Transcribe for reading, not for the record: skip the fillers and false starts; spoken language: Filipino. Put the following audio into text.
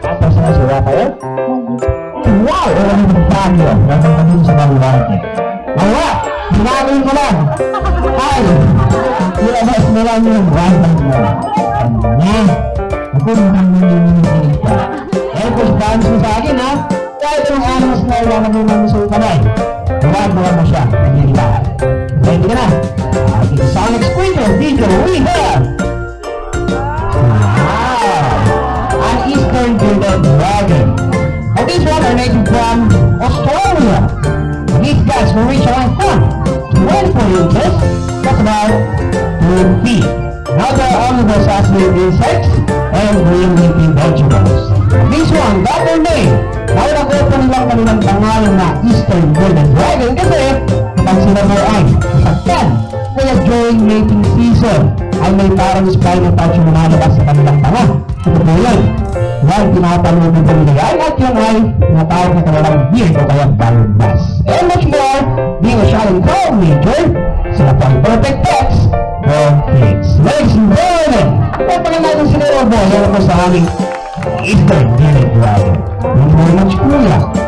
Apa sinasura kayo? Wow! Walang bagyo. Walang sa maluwante. Wala! Ginagawin ko lang! Ay! Ilabas mo lang yung random mo. Kanya! Ako naman yung ka. Eh, kung saan mo sa akin, ha? Kahit yung animals na ilangan mo ng musul kamay. Ginagawa mo siya. Kanyang lahat. Ready ka na? Ating Sonic Squidward video, we have! An Eastern Bearded Dragon. Now these ones are native from Australia. These guys will reach around 4 to 24 inches. That's about 2 feet. Now they are omnivores as with insects and green leafy vegetables. This one got their name. Now nag-open lang kanilang pangalan na Eastern Bearded Dragon kasi kapag sila mo ay saktan. Kaya during mating season ay may parang spinal pouch yung lumalabas sa kanilang tanga. Ito po yan. Yan, tinatawag ng pamilayan at yun ay tinatawag na kanilang beard o kaya balbas. And much more, being a shot and call major, sila po ang perfect pets for kids. Ladies and gentlemen, pagpagan natin si Robo, yan po sa aming Eastern Bearded Dragon. Thank you very much, Kuya.